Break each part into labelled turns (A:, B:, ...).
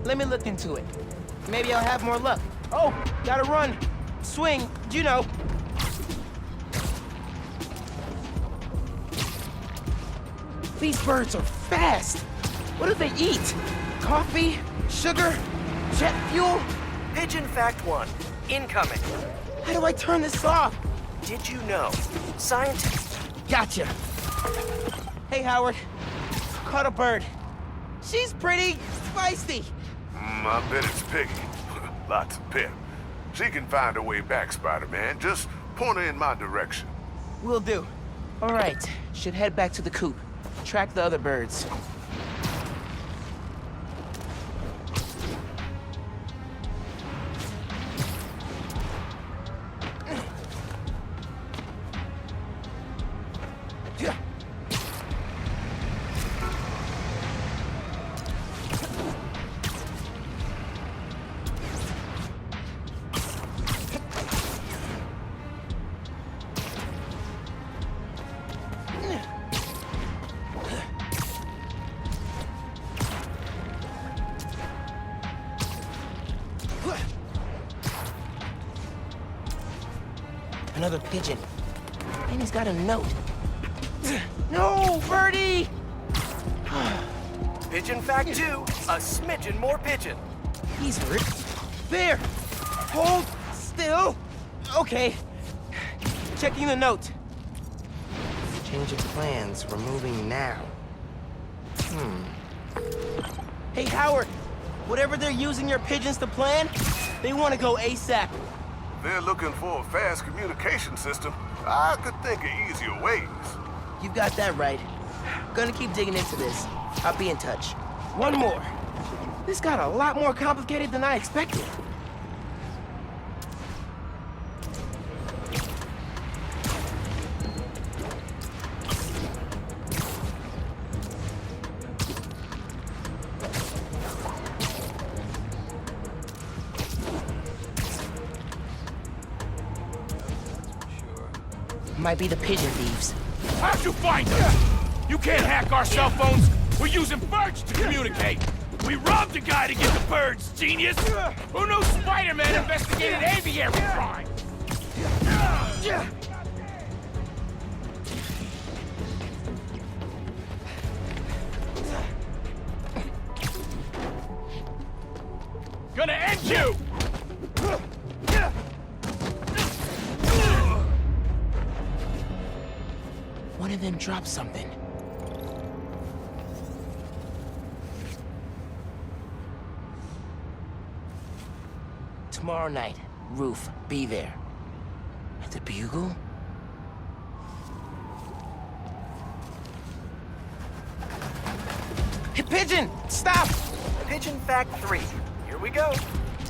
A: Let me look into it. Maybe I'll have more luck. Oh, gotta run. Swing, you know. These birds are fast. What do they eat? Coffee? Sugar? Jet fuel?
B: Pigeon Fact 1. Incoming.
A: How do I turn this off?
B: Did you know? Scientists...
A: Gotcha. Hey, Howard. Caught a bird. She's pretty feisty.
C: I bet it's Piggy. Lots of pep. She can find her way back, Spider-Man. Just point her in my direction.
A: Will do. All right. Should head back to the coop. Track the other birds. Another pigeon. And he's got a note. No, Birdie!
B: Pigeon Fact 2. A smidgen more pigeon.
A: He's hurt. There! Hold still! Okay. Checking the note. Change of plans. We're moving now. Hey, Howard. Whatever they're using your pigeons to plan, they want to go ASAP.
C: They're looking for a fast communication system. I could think of easier ways.
A: You've got that right. Gonna keep digging into this. I'll be in touch. One more. This got a lot more complicated than I expected. Might be the pigeon thieves.
D: How'd you find us? You can't hack our cell phones. We're using birds to communicate. We robbed a guy to get the birds, genius. Who knew Spider-Man investigated aviary crime? Gonna end you!
A: One of them dropped something. Tomorrow night, Roof, be there. At the Bugle? Hey, Pigeon! Stop!
B: Pigeon Fact 3. Here we go.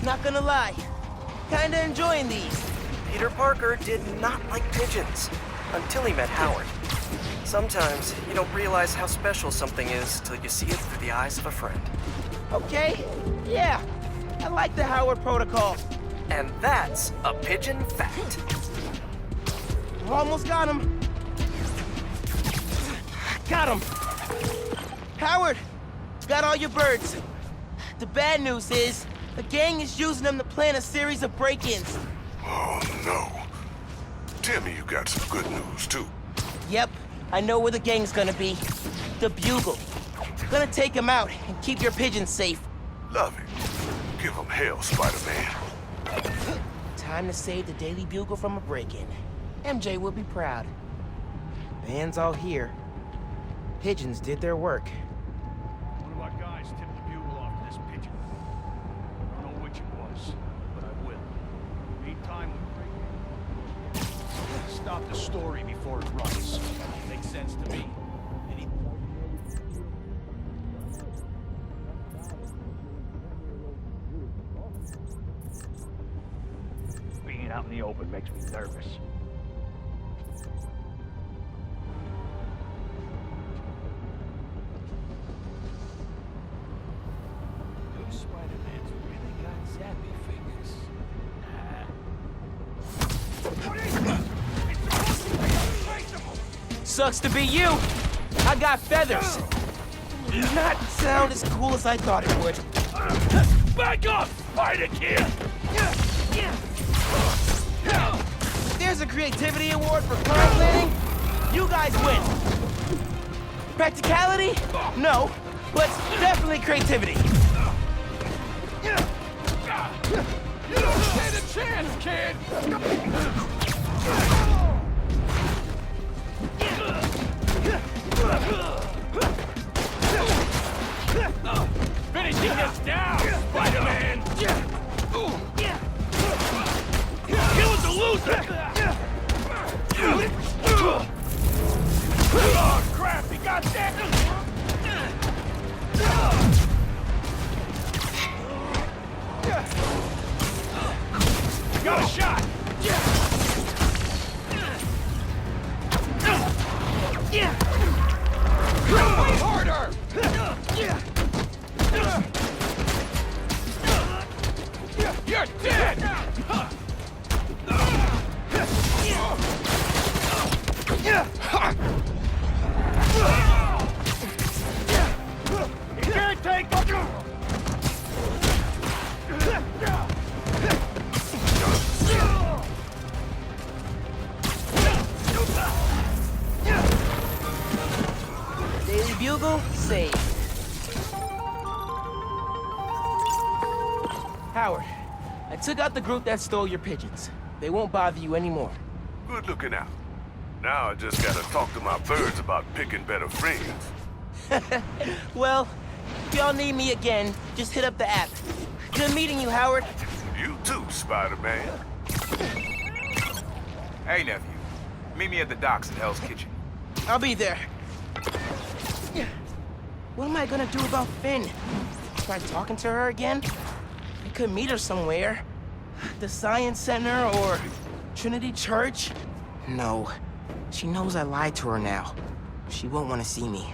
A: Not gonna lie. Kinda enjoying these.
B: Peter Parker did not like pigeons until he met Howard. Sometimes you don't realize how special something is till you see it through the eyes of a friend.
A: Okay, yeah. I like the Howard Protocol.
B: And that's a pigeon fact.
A: Almost got him. Got him. Howard, got all your birds. The bad news is, the gang is using them to plan a series of break-ins.
C: Oh, no. Tell me you got some good news, too.
A: Yep, I know where the gang's gonna be. The Bugle. Gonna take them out and keep your pigeons safe.
C: Love it. Give them hell, Spider-Man.
A: Time to save the Daily Bugle from a break-in. MJ will be proud. Band's all here. Pigeons did their work.
D: One of our guys tipped the bugle off to this pigeon. I don't know which it was, but I will. Meantime, we break in. Stop the story before it runs. Makes sense to me. Being out in the open makes me nervous.
E: Those Spider-Mans really got zappy fingers.
A: Sucks to be you. I got feathers. did not sound as cool as I thought it would.
D: Back up, Spider Kid!
A: There's a creativity award for plan planning. You guys win. Practicality? No, but definitely creativity.
D: You don't stand a chance, kid! Finishing this down, Spider-Man! Kill is a loser! Oh, crap, he got that! Got a shot! Way harder! You're dead! You can't take...
A: Daily Bugle, saved. Howard, I took out the group that stole your pigeons. They won't bother you anymore.
C: Good looking out. Now I just gotta talk to my birds about picking better friends.
A: Well, if y'all need me again, just hit up the app. Good meeting you, Howard.
C: You too, Spider-Man.
F: Hey, nephew. Meet me at the docks in Hell's Kitchen.
A: I'll be there. What am I gonna do about Finn? Try talking to her again? I could meet her somewhere. The Science Center or Trinity Church? No. She knows I lied to her now. She won't want to see me.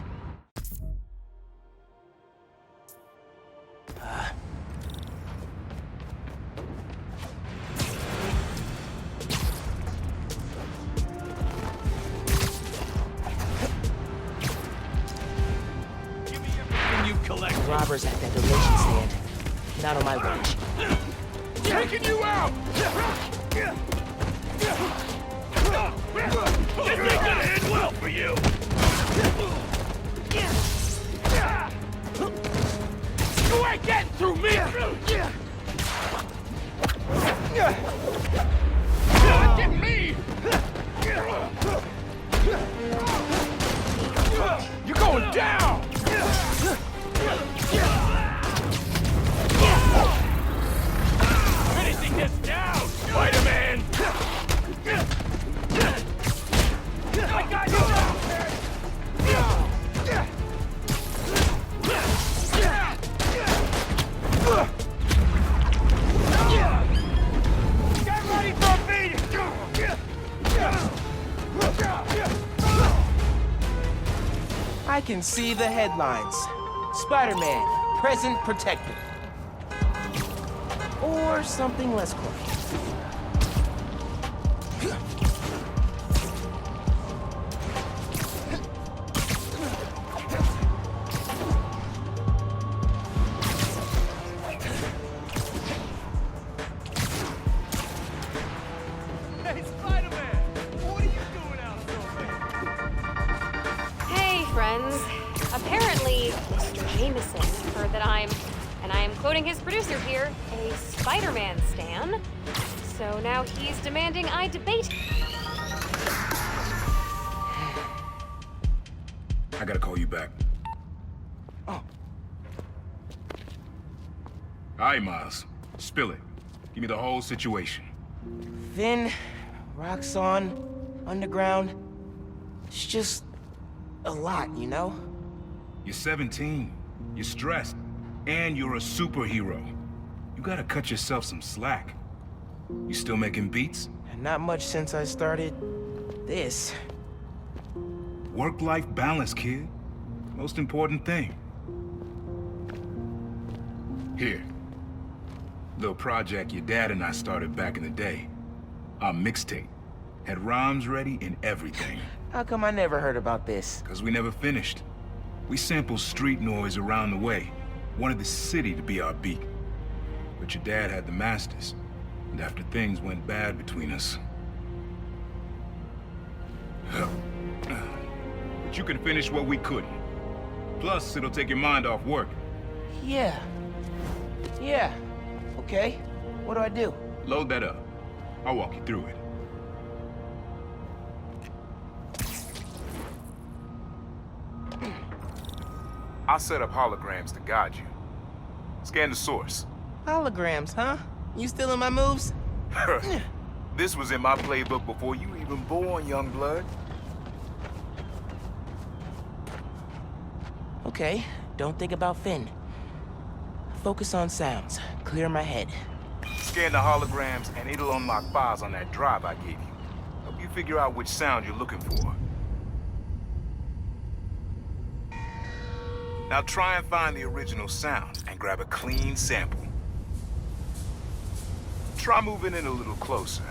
D: You collect.
A: Robbers at that donation stand. Not on my watch.
D: Taking you out! This ain't gonna end well for you! You ain't getting through me! Look at me! You're going down! Finishing this down, Spider-Man! I got you now! Get ready for a beating!
A: I can see the headlines. Spider-Man, present protector. Or something less corny.
D: Hey, Spider-Man! What are you doing out so late?
G: Hey, friends. Apparently, Mr. Jameson heard that I'm, and I am quoting his producer here, a Spider-Man stan. So now he's demanding I debate.
F: I gotta call you back.
A: Oh.
F: All right, Miles. Spill it. Give me the whole situation.
A: Finn, Roxxon, Underground. It's just a lot, you know?
F: You're 17. You're stressed. And you're a superhero. You gotta cut yourself some slack. You still making beats?
A: And not much since I started this.
F: Work-life balance, kid. Most important thing. Here. Little project your dad and I started back in the day. Our mixtape. Had rhymes ready and everything.
A: How come I never heard about this?
F: 'Cause we never finished. We sampled street noise around the way. Wanted the city to be our beat. But your dad had the masters. And after things went bad between us... But you can finish what we couldn't. Plus, it'll take your mind off work.
A: Yeah. Yeah. Okay. What do I do?
F: Load that up. I'll walk you through it. I'll set up holograms to guide you. Scan the source.
A: Holograms, huh? You stealing my moves?
F: This was in my playbook before you even born, young blood.
A: Okay, don't think about Finn. Focus on sounds. Clear my head.
F: Scan the holograms and it'll unlock files on that drive I gave you. Help you figure out which sound you're looking for. Now try and find the original sound and grab a clean sample. Try moving in a little closer.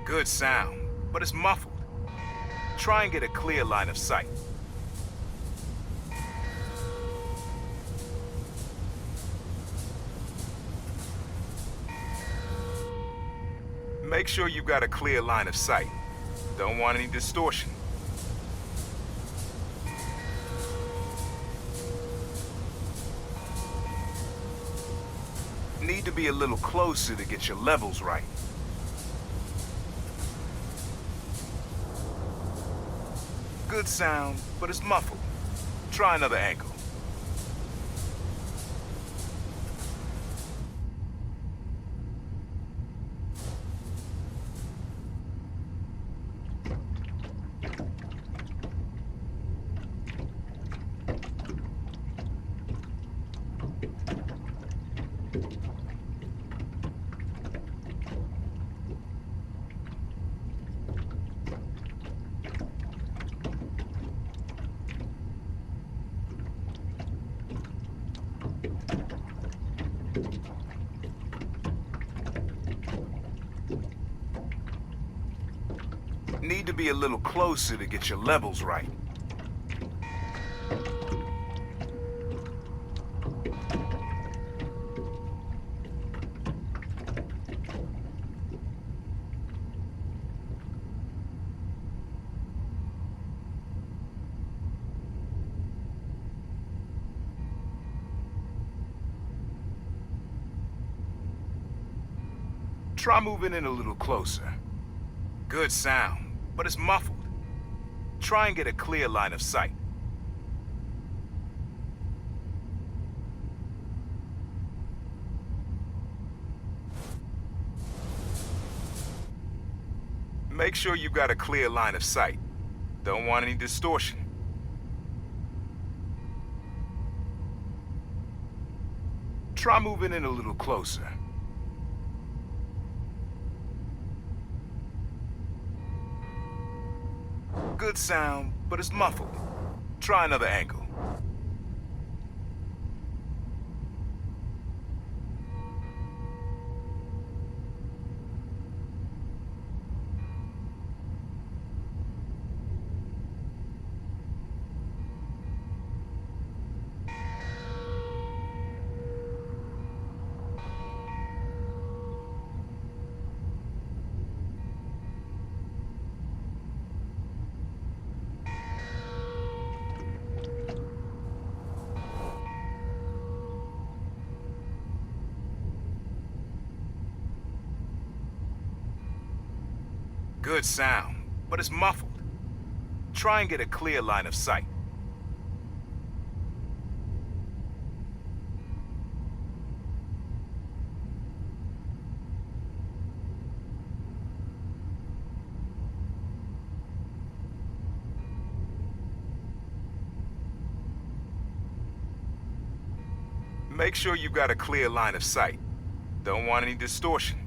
F: Good sound, but it's muffled. Try and get a clear line of sight. Make sure you've got a clear line of sight. Don't want any distortion. Need to be a little closer to get your levels right. Good sound, but it's muffled. Try another angle. Need to be a little closer to get your levels right. Try moving in a little closer. Good sound, but it's muffled. Try and get a clear line of sight. Make sure you've got a clear line of sight. Don't want any distortion. Try moving in a little closer. Good sound, but it's muffled. Try another angle. Good sound, but it's muffled. Try and get a clear line of sight. Make sure you've got a clear line of sight. Don't want any distortion.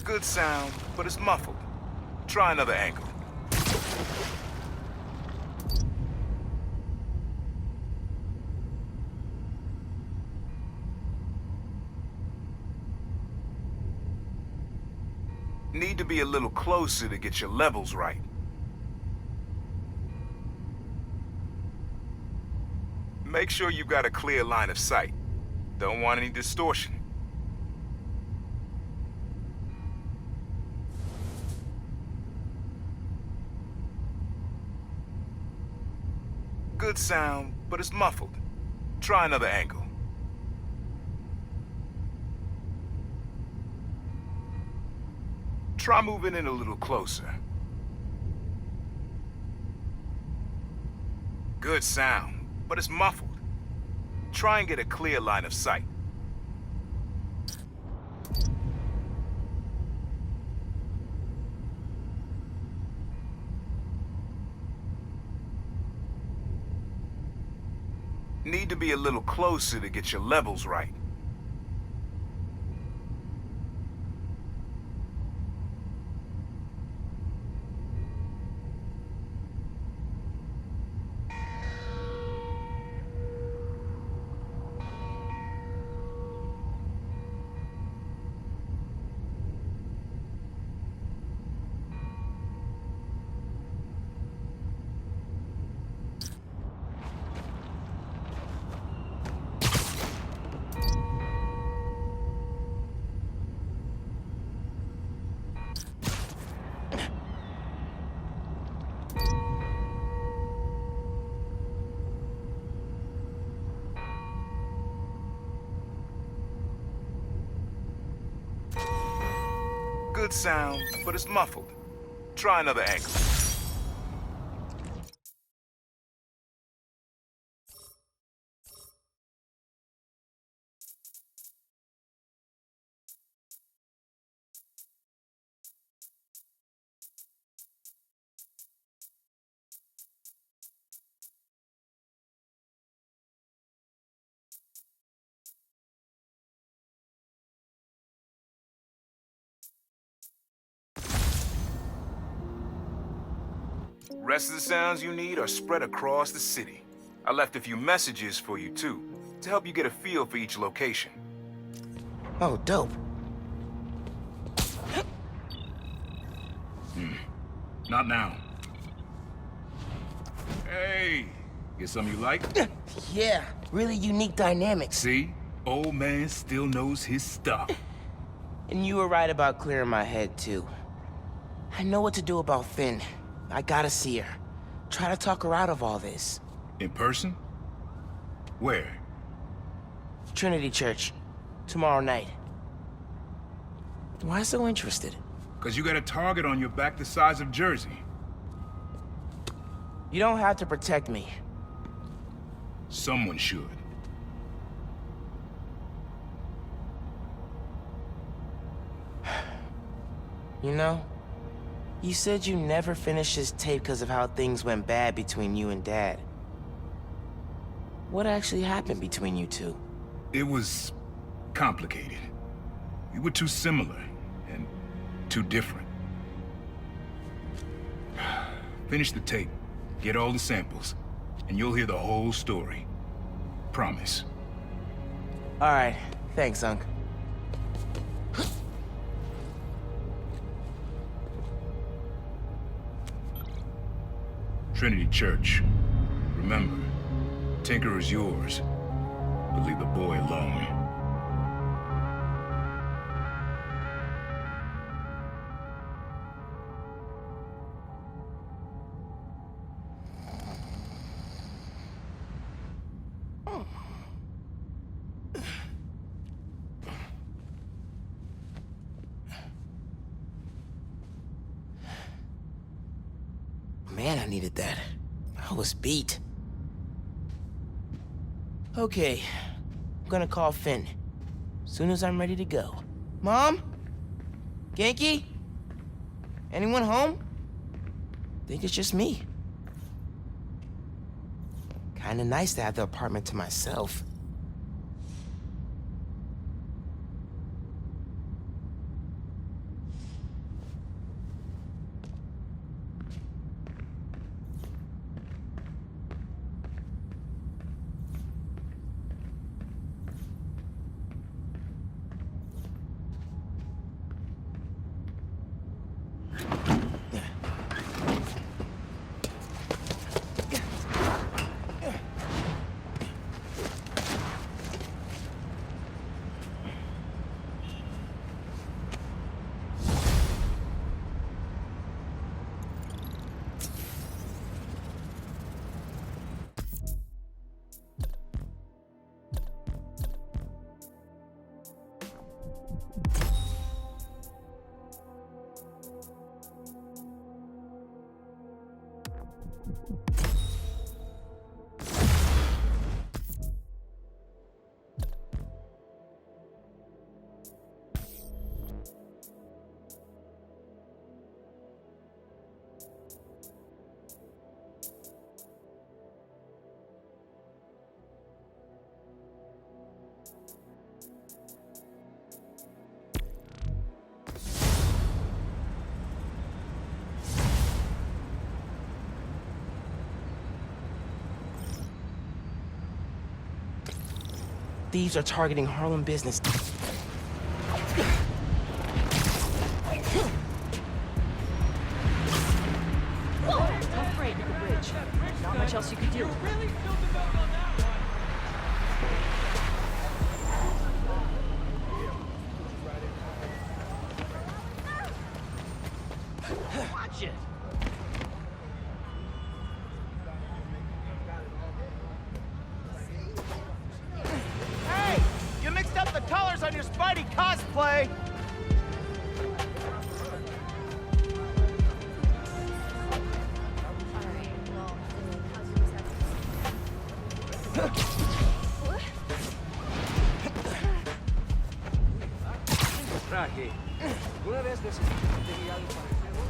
F: Good sound, but it's muffled. Try another angle. Need to be a little closer to get your levels right. Make sure you've got a clear line of sight. Don't want any distortion. Good sound, but it's muffled. Try another angle. Try moving in a little closer. Good sound, but it's muffled. Try and get a clear line of sight. Need to be a little closer to get your levels right. Good sound, but it's muffled. Try another angle. Rest of the sounds you need are spread across the city. I left a few messages for you too, to help you get a feel for each location.
A: Oh, dope.
F: Not now. Hey, get something you like?
A: Yeah, really unique dynamics.
F: See? Old man still knows his stuff.
A: And you were right about clearing my head, too. I know what to do about Finn. I gotta see her. Try to talk her out of all this.
F: In person? Where?
A: Trinity Church. Tomorrow night. Why so interested?
F: 'Cause you got a target on your back the size of Jersey.
A: You don't have to protect me.
F: Someone should.
A: You know, you said you never finished this tape because of how things went bad between you and Dad. What actually happened between you two?
F: It was complicated. We were too similar and too different. Finish the tape, get all the samples, and you'll hear the whole story. Promise.
A: All right, thanks, Unc.
F: Trinity Church. Remember, Tinker is yours, but leave the boy alone.
A: Man, I needed that. I was beat. Okay, I'm gonna call Finn. Soon as I'm ready to go. Mom? Genki? Anyone home? Think it's just me. Kinda nice to have the apartment to myself. Thieves are targeting Harlem business.
H: Tough break at the bridge. Not much else you could do.
E: Watch it. Hey! You mixed up the colors on your Spidey cosplay!
I: Traje. ¿Alguna vez necesité algo parecido?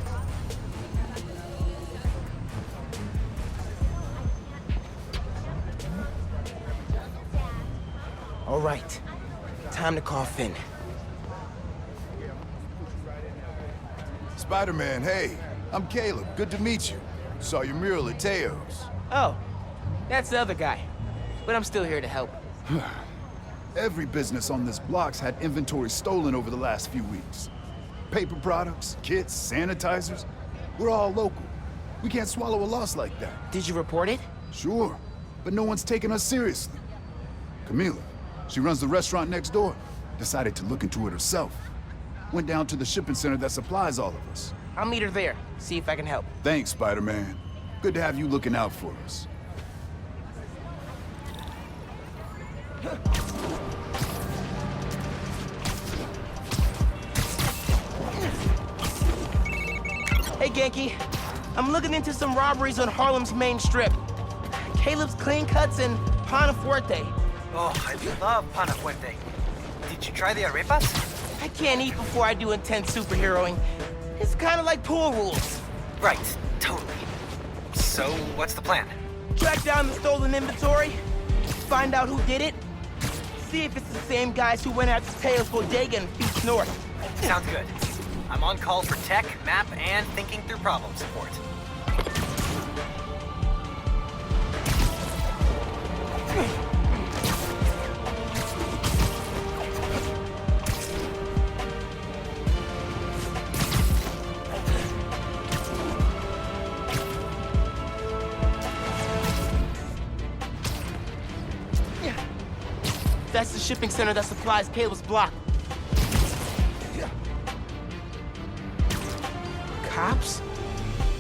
A: All right, time to call Finn.
J: Spider-Man, hey. I'm Caleb. Good to meet you. Saw your mural at Teo's.
A: Oh, that's the other guy. But I'm still here to help.
J: Every business on this block's had inventory stolen over the last few weeks. Paper products, kits, sanitizers. We're all local. We can't swallow a loss like that.
A: Did you report it?
J: Sure, but no one's taking us seriously. Camila, she runs the restaurant next door. Decided to look into it herself. Went down to the shipping center that supplies all of us.
A: I'll meet her there, see if I can help.
J: Thanks, Spider-Man. Good to have you looking out for us.
A: Hey, Genki. I'm looking into some robberies on Harlem's main strip. Caleb's Clean Cuts and Pana Fuerte.
B: Oh, I love Pana Fuerte. Did you try the arepas?
A: I can't eat before I do intense superheroing. It's kind of like pool rules.
B: Right, totally. So, what's the plan?
A: Track down the stolen inventory, find out who did it, see if it's the same guys who went after Teo's Bodega in Feast North.
B: Sounds good. I'm on call for tech, map, and thinking through problem support.
A: That's the shipping center that supplies Caleb's block. Cops?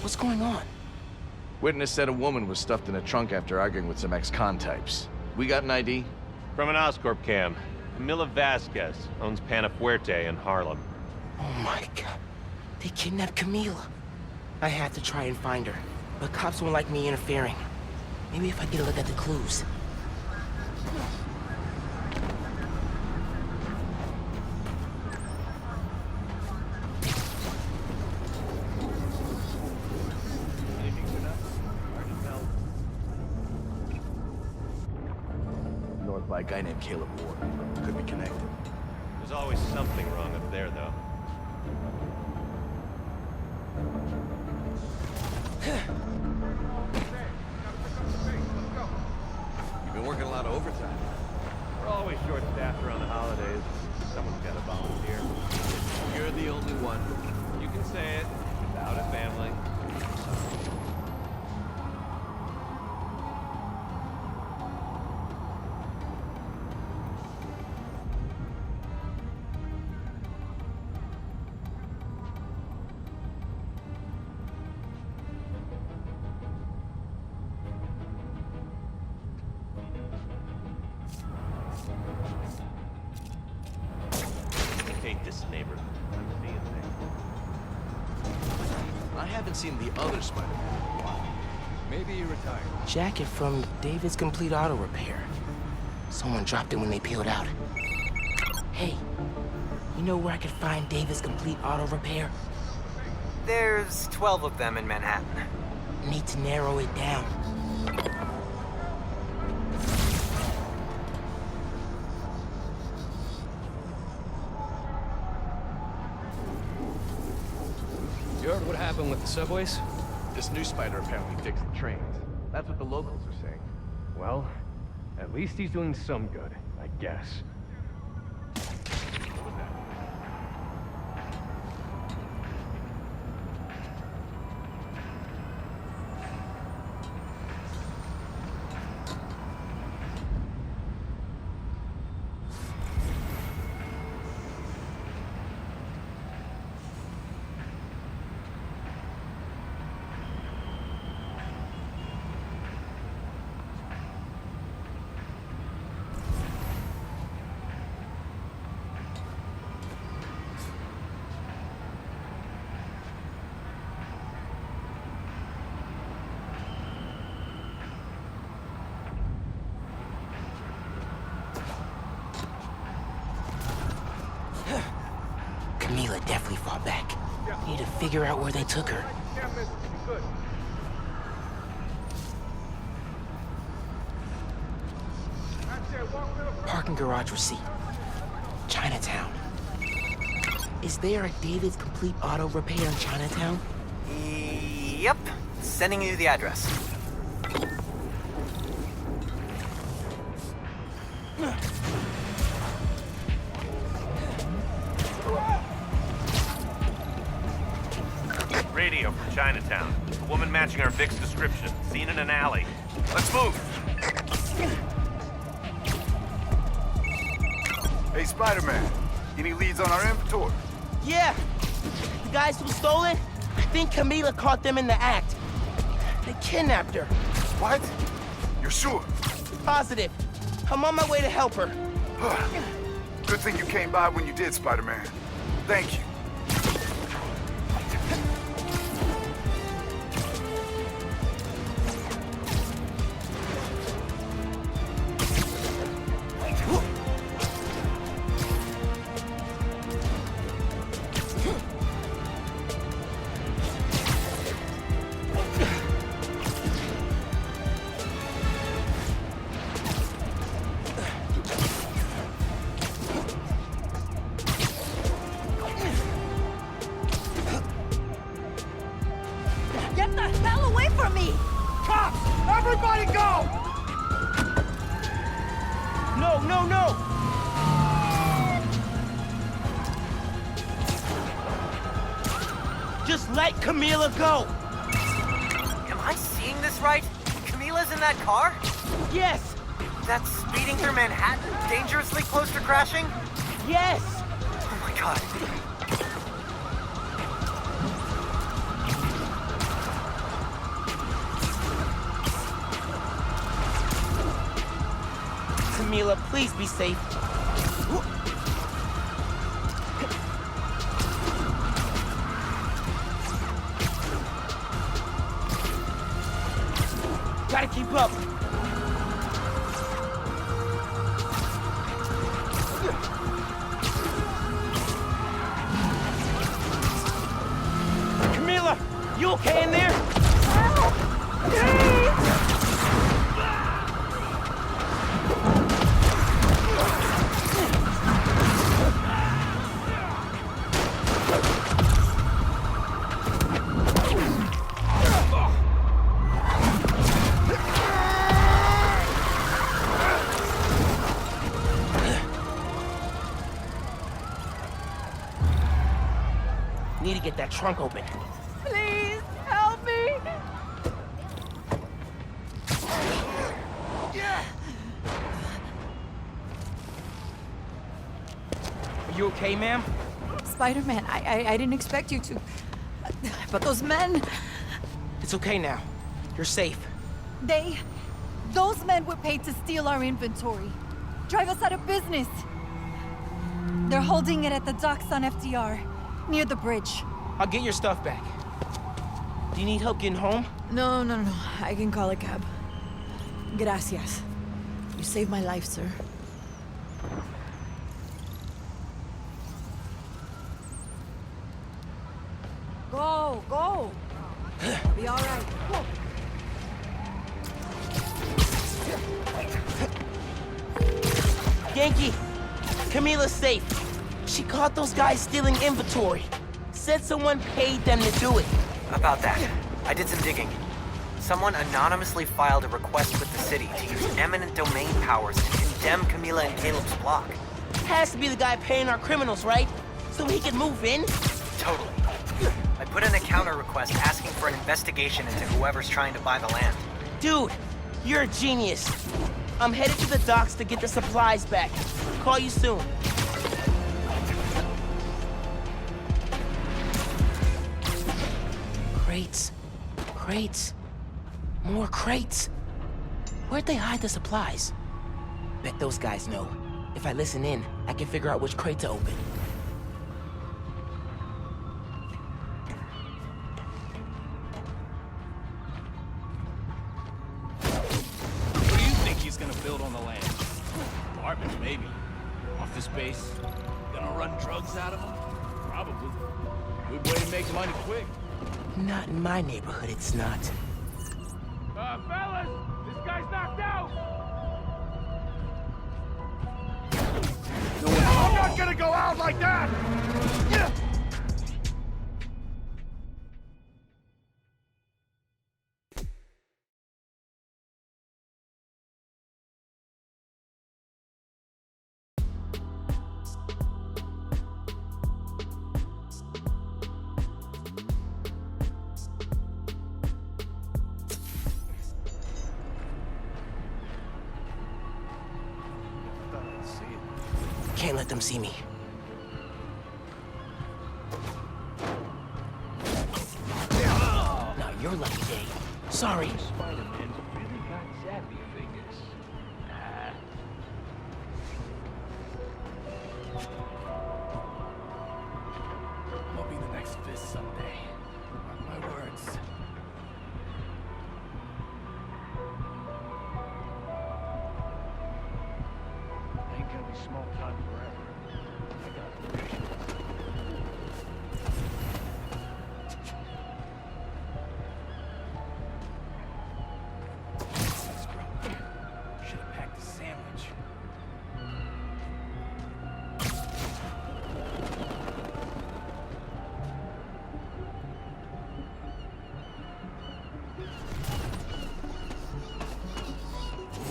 A: What's going on?
K: Witness said a woman was stuffed in a trunk after arguing with some ex-con types. We got an ID?
L: From an Oscorp cam. Camila Vasquez owns Pana Fuerte in Harlem.
A: Oh my god. They kidnapped Camila. I have to try and find her, but cops won't like me interfering. Maybe if I get a look at the clues.
K: North by a guy named Caleb Ward. Could be connected.
L: There's always something wrong up there, though.
K: You've been working a lot of overtime.
L: We're always short-staffed around the holidays. Someone's got to volunteer.
K: You're the only one.
L: You can say it. Without a family. Hate this neighborhood. I'm seeing things.
K: I haven't seen the other Spider-Man in a while.
I: Maybe he retired.
A: Jacket from David's Complete Auto Repair. Someone dropped it when they peeled out. Hey, you know where I could find David's Complete Auto Repair?
B: There's 12 of them in Manhattan.
A: Need to narrow it down.
I: You heard what happened with the subways?
K: This new spider apparently fixed the trains. That's what the locals are saying.
I: Well, at least he's doing some good, I guess.
A: Camila definitely fought back. Need to figure out where they took her. Parking garage receipt. Chinatown. Is there a David's Complete Auto Repair in Chinatown?
B: Yep. Sending you the address.
L: Radio from Chinatown. A woman matching our Vic's description. Seen in an alley. Let's move.
J: Hey, Spider-Man. Any leads on our inventory?
A: Yeah. The guys who stole it, I think Camila caught them in the act. They kidnapped her.
J: What? You're sure?
A: Positive. I'm on my way to help her.
J: Good thing you came by when you did, Spider-Man. Thank you.
H: Get the hell away from me!
E: Cops! Everybody go!
A: No, no, no! Just let Camila go!
B: Am I seeing this right? Camila's in that car?
A: Yes!
B: That's speeding through Manhattan, dangerously close to crashing?
A: Yes!
B: Oh my god.
A: Camila, please be safe. Gotta keep up. Camila, you okay in there? Need to get that trunk open.
H: Please, help me!
A: Are you okay, ma'am?
H: Spider-Man, I didn't expect you to... But those men...
A: It's okay now. You're safe.
H: Those men were paid to steal our inventory. Drive us out of business. They're holding it at the docks on FDR, near the bridge.
A: I'll get your stuff back. Do you need help getting home?
H: No. I can call a cab. Gracias. You saved my life, sir. Go! I'll be all right. Whoa.
A: Yankee, Camila's safe. She caught those guys stealing inventory. Said someone paid them to do it.
B: About that, I did some digging. Someone anonymously filed a request with the city to use eminent domain powers and condemn Camila and Caleb's block.
A: Has to be the guy paying our criminals, right? So he can move in?
B: Totally. I put in a counter request asking for an investigation into whoever's trying to buy the land.
A: Dude, you're a genius. I'm headed to the docks to get the supplies back. Call you soon. Crates. More crates. Where'd they hide the supplies? Bet those guys know. If I listen in, I can figure out which crate to open.
D: What do you think he's gonna build on the land? Apartments, maybe. Office space. Gonna run drugs out of them? Probably. Good way to make money quick.
A: Not in my neighborhood, it's not.
D: Fellas! This guy's knocked out! I'm not gonna go out like that!
A: Can't let them see me. Now your lucky day. Sorry.
I: Spider-Man's really got zappy fingers.
D: I'll be the next Fist someday. Mark my words. Ain't gonna be small time forever. I got the vision. Should have packed a sandwich.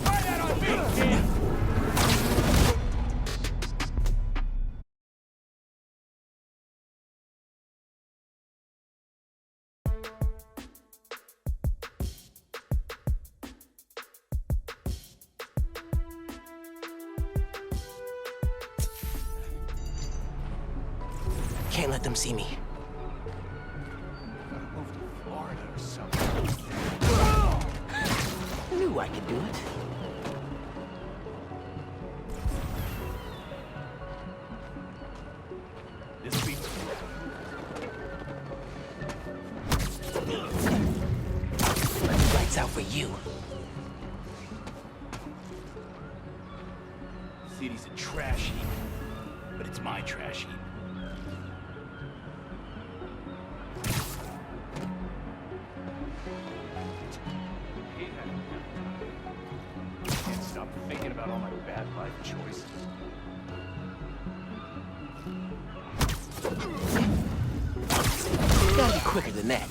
D: Try that on me, kid!
A: Can't let them see me.
D: Gotta move to Florida or something.
A: Knew I could do it.
D: This beats
A: Lights out for you.
D: City's a trash heap, but it's my trash heap. Can't stop thinking about all my bad life choices.
A: Gotta be quicker than that.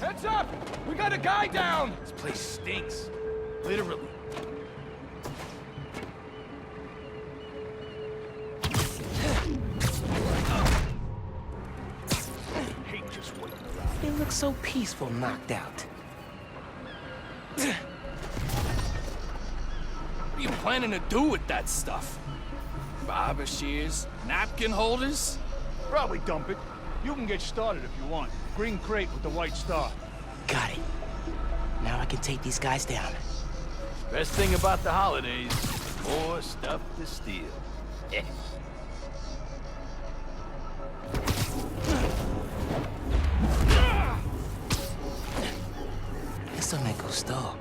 D: Heads up! We got a guy down! This place stinks. Literally. Hate just waiting around.
A: They look so peaceful knocked out.
D: What are you planning to do with that stuff? Barber shears? Napkin holders? Probably dump it. You can get started if you want. Green crate with the white star.
A: Got it. Now I can take these guys down.
D: Best thing about the holidays, more stuff to steal.
A: Eso me gustó.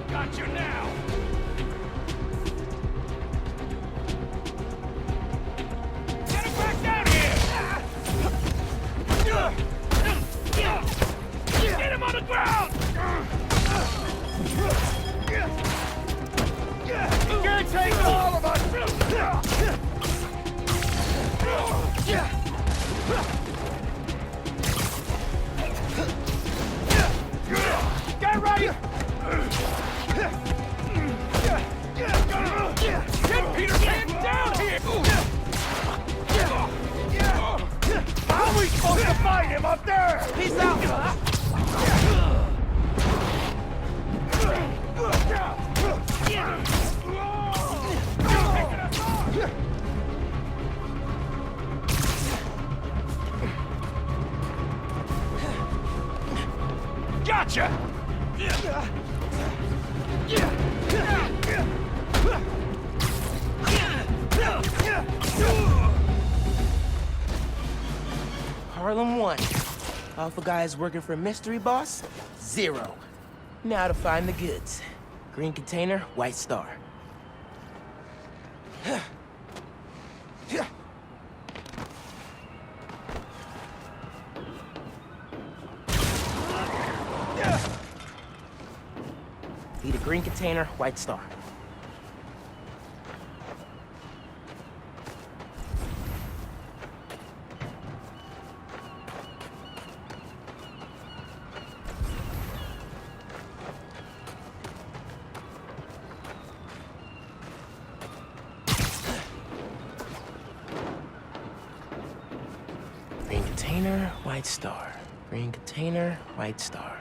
D: Got you now! Get him back down here! Get him on the ground! You can't take all of us! Get ready! Get Peter Pan down here! How are we supposed to fight him up there?
A: Peace out!
D: Gotcha!
A: Harlem 1. Alpha guys working for Mystery Boss? 0. Now to find the goods. Green container, white star. Need a green container, white star. Green container, white star. Green container, white star.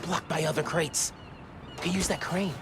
A: Blocked by other crates. Could use that crane.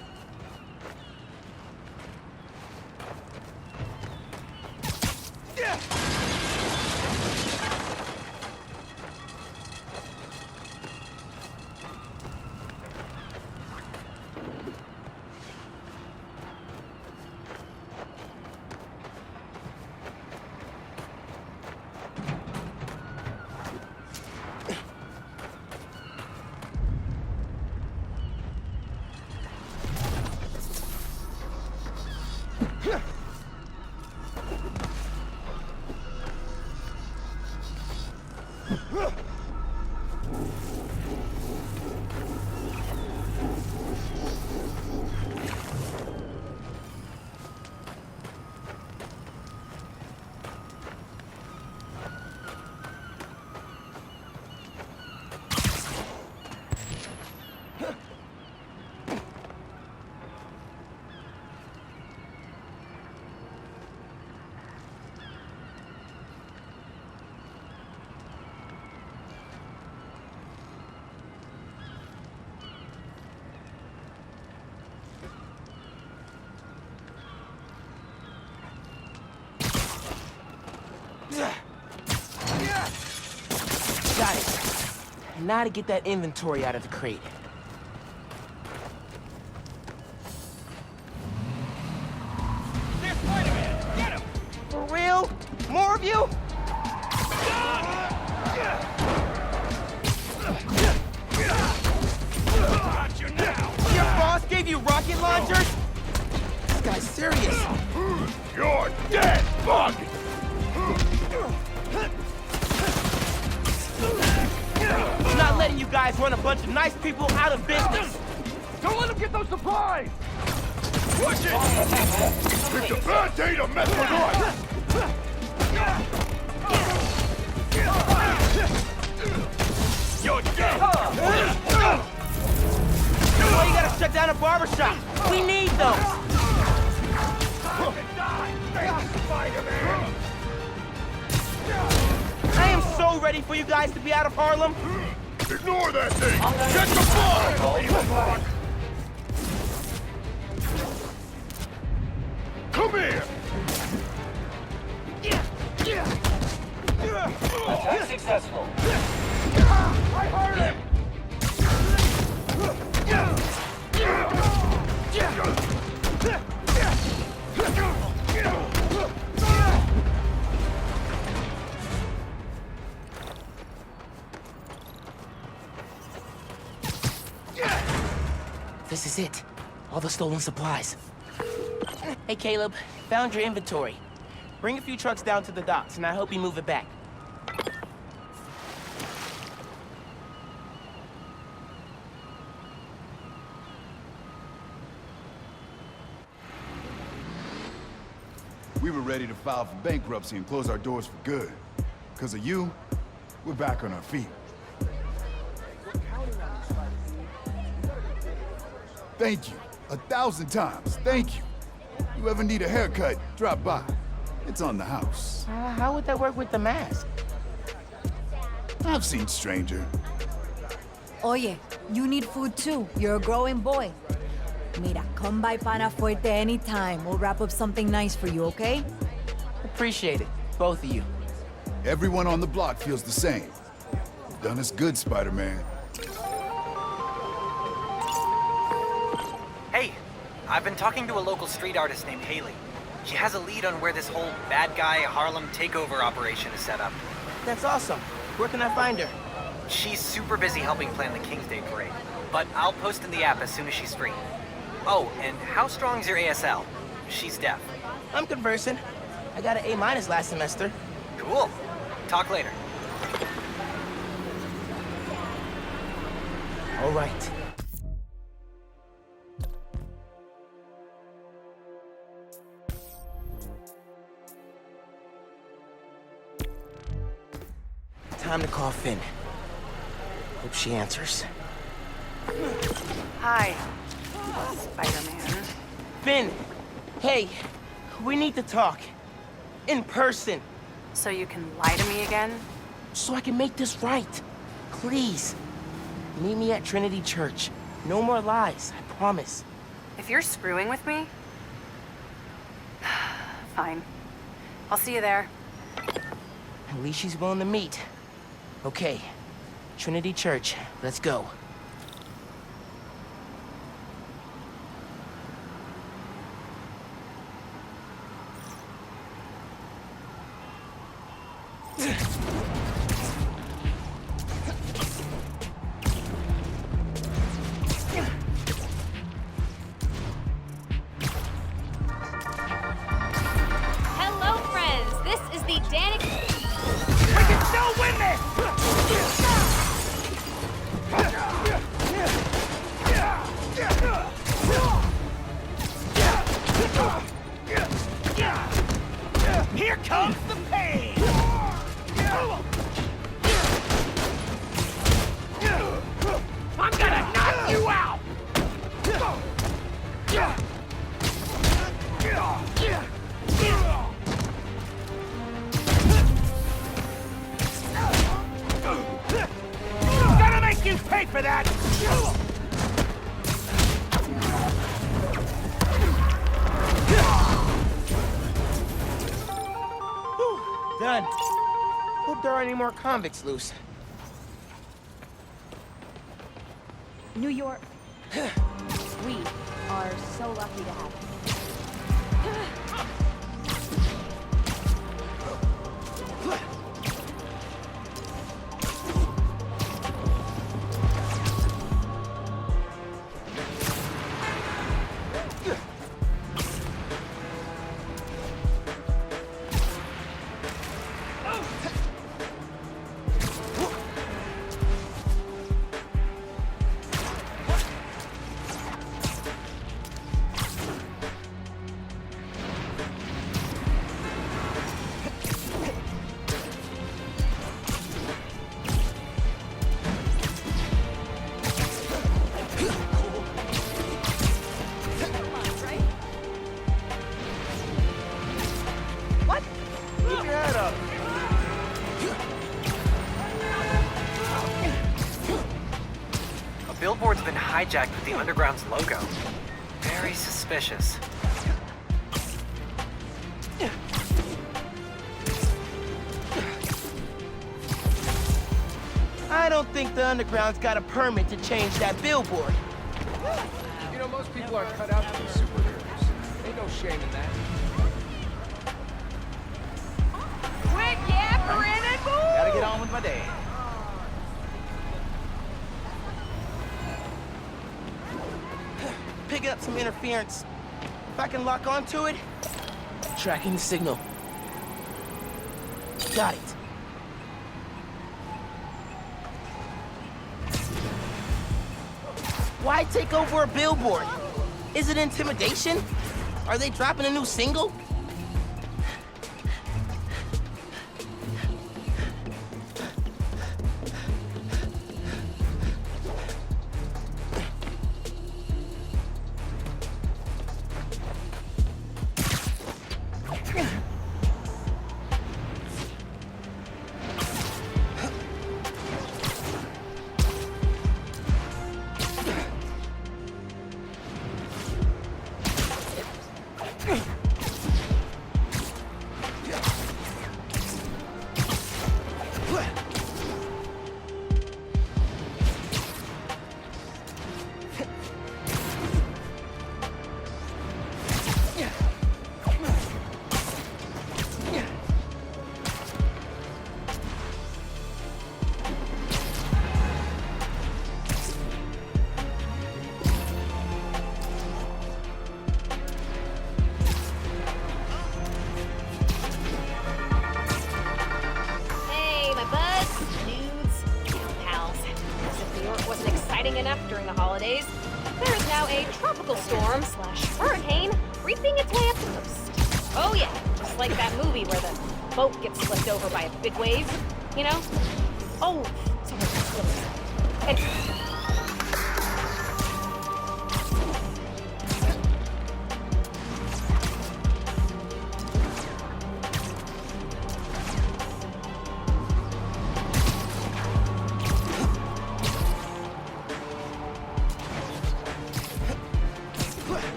A: Got it. Now to get that inventory out of the crate.
D: There's Spider-Man! Get him!
A: For real? More of you?
D: Got you now!
A: Your boss gave you rocket launchers? This guy's serious.
C: You're dead, bug!
A: I'm not letting you guys run a bunch of nice people out of business.
D: Don't let him get those supplies!
C: Push it! It's a bad day to mess with us!
D: You're dead!
A: Why you gotta shut down a barbershop? We need those.
D: Spider-Man!
A: I am so ready for you guys to be out of Harlem.
C: Ignore that thing! Get the ball! Come here!
E: Attack successful.
C: I heard him!
A: This is it. All the stolen supplies. Hey, Caleb. Found your inventory. Bring a few trucks down to the docks, and I hope you move it back.
J: We were ready to file for bankruptcy and close our doors for good. Because of you, we're back on our feet. Thank you. 1,000 times. Thank you. You ever need a haircut, drop by. It's on the house.
A: How would that work with the mask?
J: I've seen stranger.
H: Oye, you need food too. You're a growing boy. Mira, come by Pana Fuerte anytime. We'll wrap up something nice for you, okay?
A: Appreciate it, both of you.
J: Everyone on the block feels the same. You've done us good, Spider-Man.
B: Hey, I've been talking to a local street artist named Haley. She has a lead on where this whole bad guy Harlem takeover operation is set up.
A: That's awesome. Where can I find her?
B: She's super busy helping plan the King's Day parade, but I'll post in the app as soon as she's free. Oh, and how strong's your ASL? She's deaf.
A: I'm conversing. I got an A- last semester.
B: Cool. Talk later.
A: All right. Time to call Finn. Hope she answers.
M: Hi, Spider-Man.
A: Finn! Hey, we need to talk. In person.
M: So you can lie to me again?
A: So I can make this right. Please. Meet me at Trinity Church. No more lies, I promise.
M: If you're screwing with me... Fine. I'll see you there.
A: At least she's willing to meet. Okay. Trinity Church, let's go.
G: Hello, friends. This is the Danik.
E: We can still win this! Here comes the pain! I'm gonna knock you out! Gonna make you pay for that!
A: Whew, done. Hope there aren't any more convicts loose.
H: New York. We are so lucky to have you.
E: Keep your head up.
B: been hijacked with the Underground's logo. Very suspicious.
A: I don't think the Underground's got a permit to change that billboard.
I: You know, most people aren't cut out to be superheroes. Ain't no shame in that.
E: Quick, Corinne, and move! Gotta get on with my day.
A: Picking up some interference. If I can lock onto it, tracking the signal. Got it. Why take over a billboard? Is it intimidation? Are they dropping a new single?
G: enough during the holidays, there is now a tropical storm / hurricane creeping its way up the coast. Oh yeah, just like that movie where the boat gets flipped over by a big wave, you know? Oh, sorry. And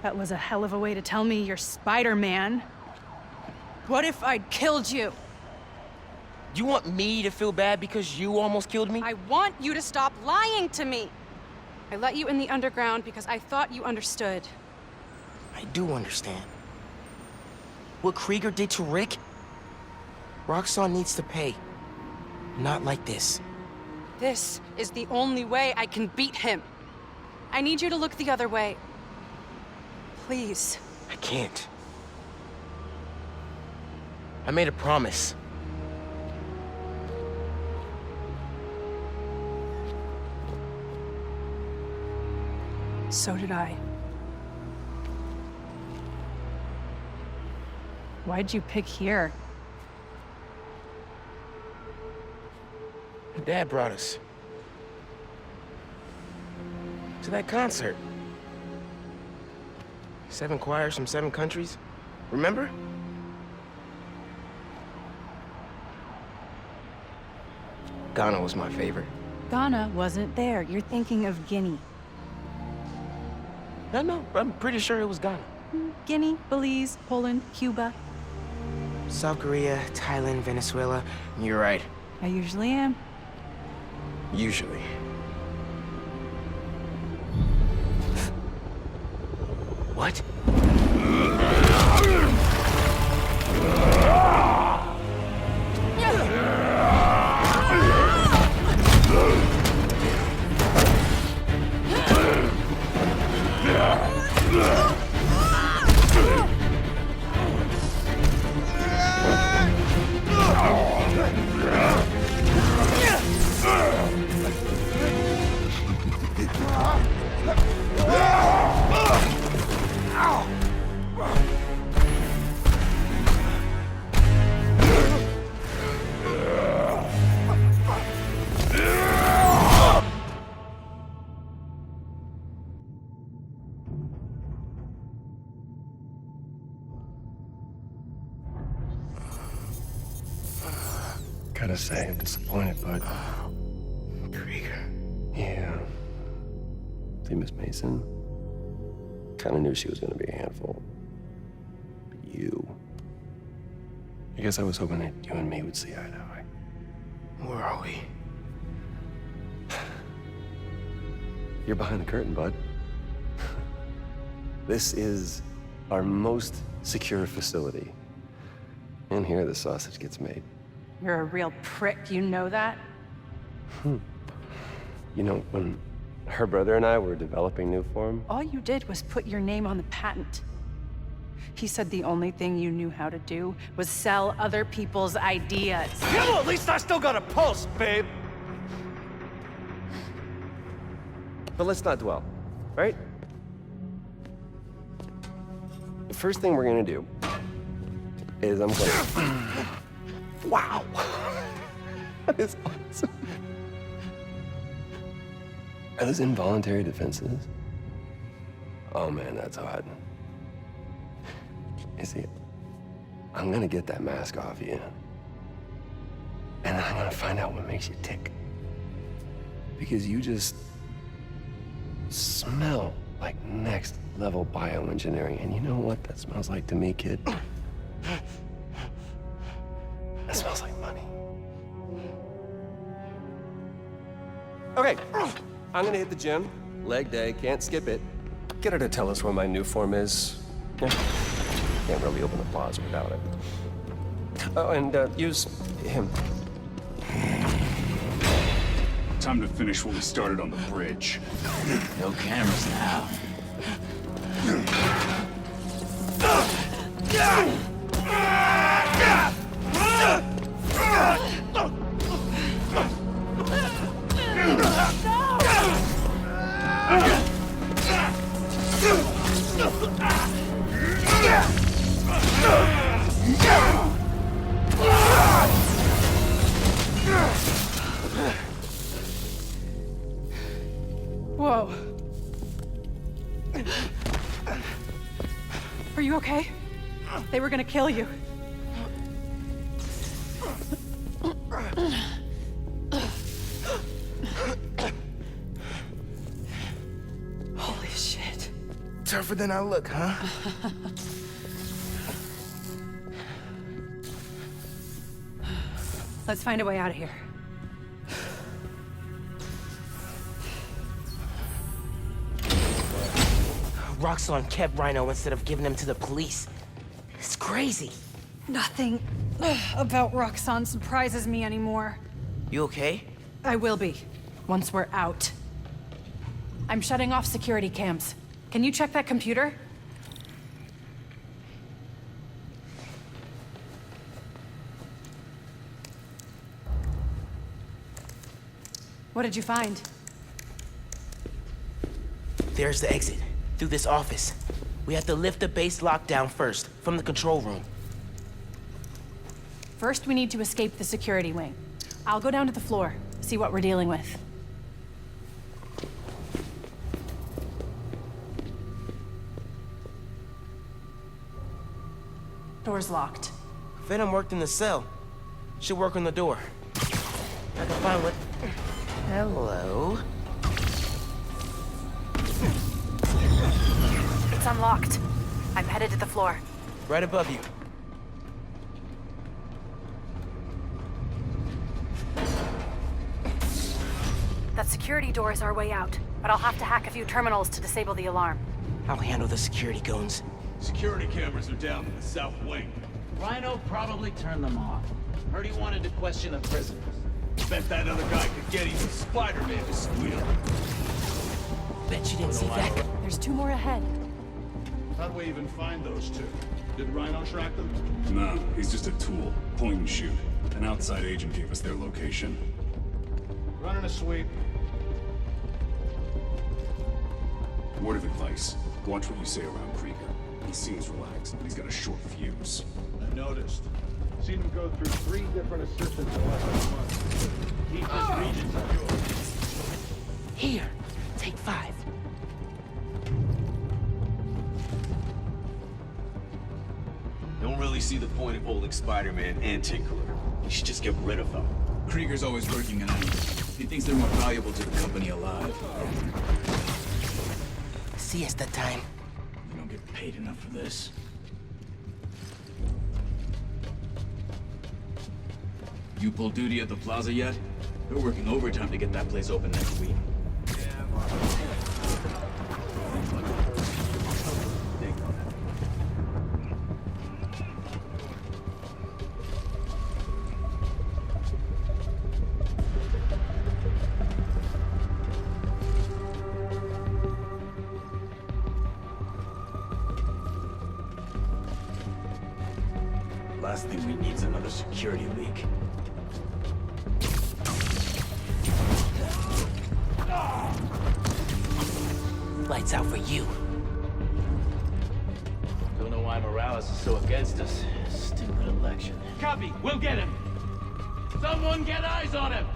N: that was a hell of a way to tell me you're Spider-Man. What if I'd killed you?
A: You want me to feel bad because you almost killed me?
N: I want you to stop lying to me. I let you in the underground because I thought you understood.
A: I do understand. What Krieger did to Rick? Roxxon needs to pay. Not like this.
N: This is the only way I can beat him. I need you to look the other way. Please.
A: I can't. I made a promise.
N: So did I. Why'd you pick here?
A: Dad brought us to that concert. 7 choirs from 7 countries. Remember? Ghana was my favorite.
N: Ghana wasn't there. You're thinking of Guinea.
A: No, I'm pretty sure it was Ghana.
N: Guinea, Belize, Poland, Cuba.
A: South Korea, Thailand, Venezuela. You're right.
N: I usually am.
A: Usually. What? Ow!
O: gotta say, I'm disappointed, bud.
A: Krieger.
O: Yeah. See, Miss Mason? Kinda knew she was gonna be a handful. But you... I guess I was hoping that you and me would see eye to eye.
A: Where are we?
O: You're behind the curtain, bud. This is our most secure facility. And here the sausage gets made.
M: You're a real prick, you know that?
O: You know, when her brother and I were developing Nuform,
M: All you did was put your name on the patent. He said the only thing you knew how to do was sell other people's ideas.
B: Yeah, well, at least I still got a pulse, babe.
O: but let's not dwell, right? The first thing we're gonna do is I'm gonna... Wow! That is awesome. Are those involuntary defenses? Oh man, that's hot. You see, I'm gonna get that mask off you. And then I'm gonna find out what makes you tick. Because you just smell like next level bioengineering. And you know what that smells like to me, kid? That smells like money. Okay, I'm gonna hit the gym. Leg day, can't skip it. Get her to tell us where my new form is. Yeah. Can't really open a plaza without it. Oh, and use him.
F: Time to finish what we started on the bridge.
P: No cameras now.
N: Whoa. Are you okay? They were gonna kill you. Holy shit.
A: Tougher than I look, huh?
N: Let's find a way out of here.
A: Roxxon kept Rhino instead of giving him to the police. It's crazy.
N: Nothing about Roxxon surprises me anymore.
A: You okay?
N: I will be, once we're out. I'm shutting off security cams. Can you check that computer? What did you find?
A: There's the exit. Through this office. We have to lift the base lockdown first, from the control room.
N: First, we need to escape the security wing. I'll go down to the floor, see what we're dealing with. Door's locked.
A: Venom worked in the cell. Should work on the door. I can find what... Hello?
M: It's unlocked. I'm headed to the floor.
A: Right above you.
M: That security door is our way out, but I'll have to hack a few terminals to disable the alarm.
A: I'll handle the security goons.
Q: Security cameras are down in the south wing.
P: Rhino probably turned them off. Heard he wanted to question the prisoners.
Q: Bet that other guy could get even Spider-Man to squeal.
A: Bet you didn't see that.
N: There's two more ahead.
Q: How'd we even find those two? Did Rhino track them?
F: Nah, he's just a tool. Point and shoot. An outside agent gave us their location.
Q: Running a sweep.
F: Word of advice. Watch what you say around Krieger. He seems relaxed, but he's got a short fuse.
Q: I noticed. Seen him go through 3 different assistants in less than a month. Keep this region secure.
A: Here, take 5.
Q: Don't really see the point of holding Spider-Man and Tinkerer. You should just get rid of them.
R: Krieger's always working on me. He thinks they're more valuable to the company alive.
A: Siesta time.
R: They don't get paid enough for this. You pulled duty at the plaza yet? They're working overtime to get that place open next week. Last thing we need is another security leak.
A: Lights out for you.
P: Don't know why Morales is so against us. Stupid election. Copy. We'll get him. Someone get eyes on him.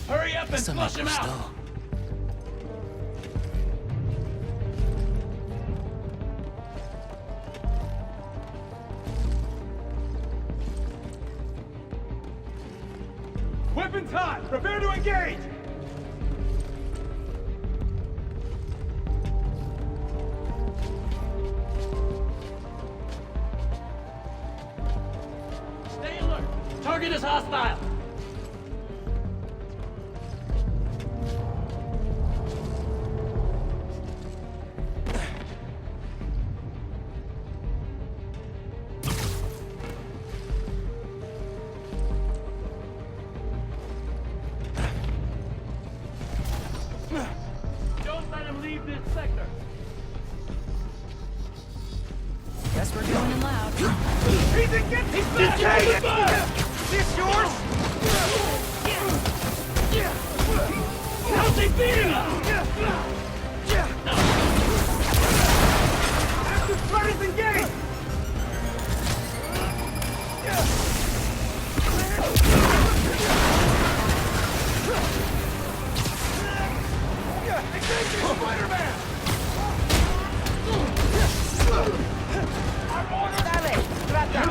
P: Hurry up and flush him out.
Q: Weapons hot! Prepare to engage!
P: Stay alert. Target is hostile. Don't let him leave this sector.
H: Guess we're going in loud.
Q: He's against his back!
E: This yours?
P: How's he beating us?
Q: Active fighters engaged! Engaging Spider-Man!
E: Dale, trata.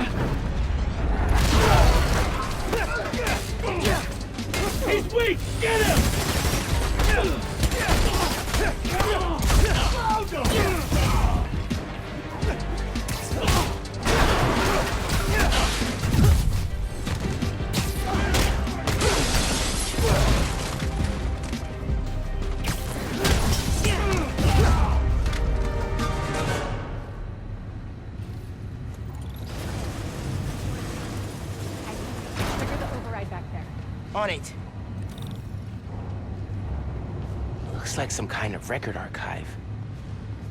P: He's weak! Get him!
G: Trigger the override back there.
A: On it. Looks like some kind of record archive.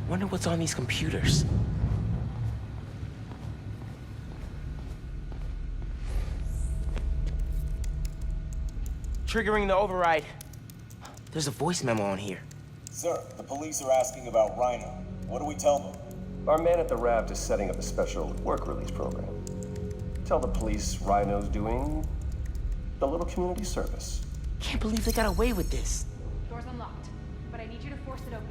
A: Wonder what's on these computers. Triggering the override. There's a voice memo on here.
S: Sir, the police are asking about Rhino. What do we tell them?
O: Our man at the Raft is setting up a special work release program. Tell the police Rhino's doing a little community service.
A: Can't believe they got away with this.
G: Door's unlocked, but I need you to force it open.